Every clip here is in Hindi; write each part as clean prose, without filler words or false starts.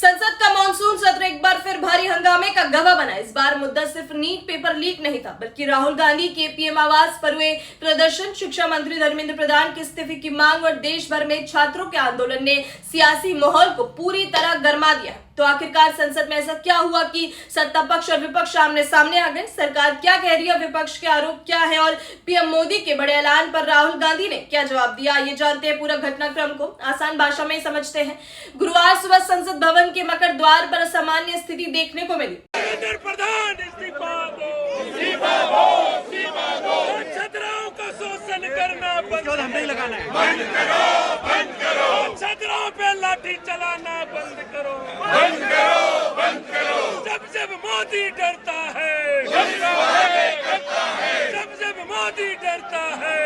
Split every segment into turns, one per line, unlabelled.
संसद का मॉनसून सत्र एक बार फिर भारी हंगामे का गवाह बना। इस बार मुद्दा सिर्फ नीट पेपर लीक नहीं था, बल्कि राहुल गांधी के पीएम आवास पर हुए प्रदर्शन, शिक्षा मंत्री धर्मेंद्र प्रधान के इस्तीफे की मांग और देश भर में छात्रों के आंदोलन ने सियासी माहौल को पूरी तरह गरमा दिया। तो आखिरकार संसद में ऐसा क्या हुआ कि सत्ता पक्ष और विपक्ष आमने सामने आ गए? सरकार क्या कह रही है, विपक्ष के आरोप क्या है और पीएम मोदी के बड़े ऐलान पर राहुल गांधी ने क्या जवाब दिया? ये जानते हैं पूरा घटनाक्रम को, आसान भाषा में समझते हैं। गुरुवार सुबह संसद भवन के मकर द्वार पर असामान्य स्थिति देखने को मिली।
प्रधान इस्तीफा दो, छात्राओं का शोषण करना बंद करो, छात्राओं पे लाठी चलाना बंद करो। जब मोदी डरता है, जब मोदी डरता है।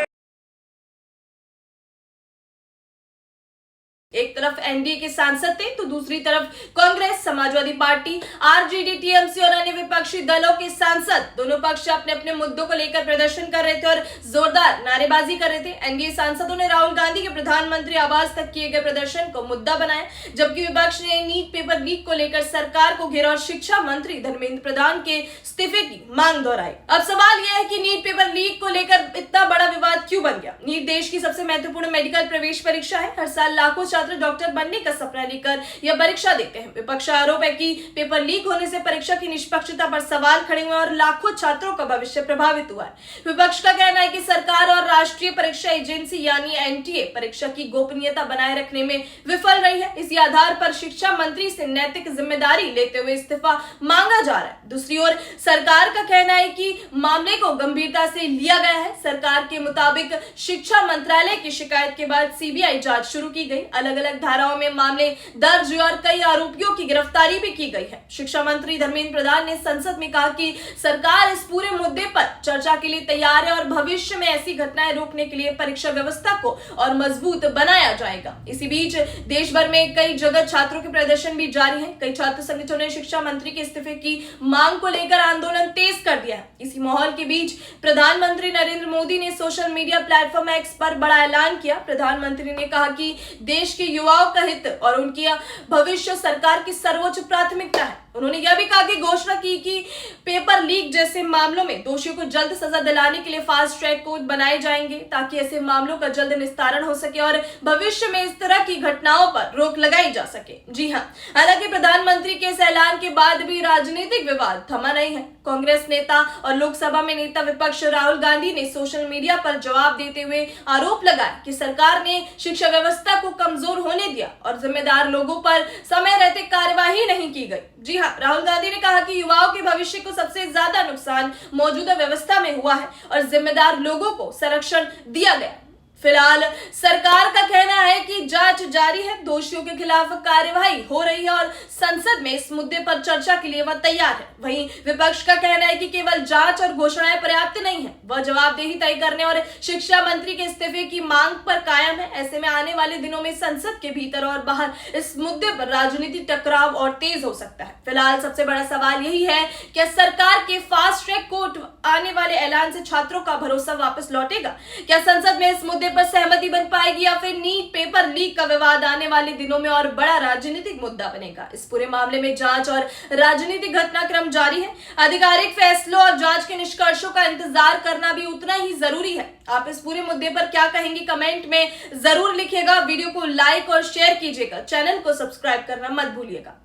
एक तरफ एनडीए के सांसद थे तो दूसरी तरफ Congress, Samajwadi party, RJD, TMC और अन्य विपक्षी दलों के सांसद। दोनों पक्ष अपने अपने मुद्दों को लेकर प्रदर्शन कर रहे थे और जोरदार नारेबाजी कर रहे थे। एनडीए सांसदों ने राहुल गांधी के प्रधानमंत्री आवास तक किए गए प्रदर्शन को मुद्दा बनाया, जबकि विपक्ष ने नीट पेपर लीक को लेकर सरकार को घेरा और शिक्षा मंत्री धर्मेंद्र प्रधान के इस्तीफे की मांग दोहराई। अब सवाल यह है कि नीट पेपर लीक को लेकर इतना बड़ा विवाद क्यों बन गया? नीट देश की सबसे महत्वपूर्ण मेडिकल प्रवेश परीक्षा है। हर साल लाखों छात्र डॉक्टर बनने का सपना लेकर यह परीक्षा देते हैं। विपक्ष का आरोप है कि पेपर लीक होने से परीक्षा की निष्पक्षता पर सवाल खड़े हुए और लाखों छात्रों का भविष्य प्रभावित हुआ है। विपक्ष का कहना है कि सरकार और राष्ट्रीय परीक्षा एजेंसी यानी एनटीए परीक्षा की गोपनीयता बनाए रखने में विफल रही है। इसी आधार पर शिक्षा मंत्री से नैतिक जिम्मेदारी लेते हुए इस्तीफा मांगा जा रहा है। दूसरी ओर सरकार का कहना है कि मामले को गंभीरता से लिया गया है। सरकार के मुताबिक शिक्षा मंत्रालय की शिकायत के बाद सीबीआई जांच शुरू की गई। अलग अलग धाराओं में मामले दर्ज हुए और कई आरोपियों की गिरफ्तारी भी की गई है। शिक्षा मंत्री धर्मेंद्र प्रधान ने संसद में कहा कि सरकार इस पूरे मुद्दे पर चर्चा के लिए तैयार है और भविष्य में ऐसी घटनाएं रोकने के लिए परीक्षा व्यवस्था को और मजबूत बनाया जाएगा। इसी बीच देश भर में कई जगह छात्रों के प्रदर्शन भी जारी है। कई छात्र संगठनों ने शिक्षा मंत्री के इस्तीफे की मांग को लेकर आंदोलन तेज कर दिया है। इसी माहौल के बीच प्रधानमंत्री नरेंद्र मोदी ने सोशल मीडिया प्लेटफॉर्म एक्स पर बड़ा ऐलान किया। प्रधानमंत्री ने कहा कि देश के युवाओं का हित और उनकी भविष्य सरकार की सर्वोच्च प्राथमिकता है। उन्होंने यह भी कहा कि घोषणा की कि पेपर लीक जैसे मामलों में दोषियों को जल्द सजा दिलाने के लिए फास्ट ट्रैक कोर्ट बनाए जाएंगे, ताकि ऐसे मामलों का जल्द निस्तारण हो सके और भविष्य में इस तरह की घटनाओं पर रोक लगाई जा सके। जी हां, हालांकि प्रधानमंत्री के इस ऐलान के बाद भी राजनीतिक विवाद थमा नहीं है। कांग्रेस नेता और लोकसभा में नेता विपक्ष राहुल गांधी ने सोशल मीडिया पर जवाब देते हुए आरोप लगाया कि सरकार ने शिक्षा व्यवस्था को कमजोर होने दिया और जिम्मेदार लोगों पर समय रहते कार्यवाही नहीं की गई। जी हाँ, राहुल गांधी ने कहा कि युवाओं के भविष्य को सबसे ज्यादा नुकसान मौजूदा व्यवस्था में हुआ है और जिम्मेदार लोगों को संरक्षण दिया गया। फिलहाल सरकार का कहना है कि जांच जारी है, दोषियों के खिलाफ कार्यवाही हो रही है और संसद में इस मुद्दे पर चर्चा के लिए वह तैयार है। वहीं विपक्ष का कहना है कि केवल जांच और घोषणाएं पर्याप्त नहीं है, वह जवाबदेही तय करने और शिक्षा मंत्री के इस्तीफे की मांग पर कायम है। ऐसे में आने वाले दिनों में संसद के भीतर और बाहर इस मुद्दे पर राजनीतिक टकराव और तेज हो सकता है। फिलहाल सबसे बड़ा सवाल यही है कि सरकार के फास्ट ट्रैक कोर्ट आने वाले ऐलान से छात्रों का भरोसा वापस लौटेगा? क्या संसद में इस मुद्दे पर सहमति बन पाएगी या फिर नीट पेपर लीक का विवाद आने वाले दिनों में और बड़ा राजनीतिक मुद्दा बनेगा? इस पूरे मामले में जांच और राजनीतिक घटनाक्रम जारी है। आधिकारिक फैसलों और जांच के निष्कर्षों का इंतजार करना भी उतना ही जरूरी है। आप इस पूरे मुद्दे पर क्या कहेंगे? कमेंट में जरूर लिखिएगा। वीडियो को लाइक और शेयर कीजिएगा। चैनल को सब्सक्राइब करना मत भूलिएगा।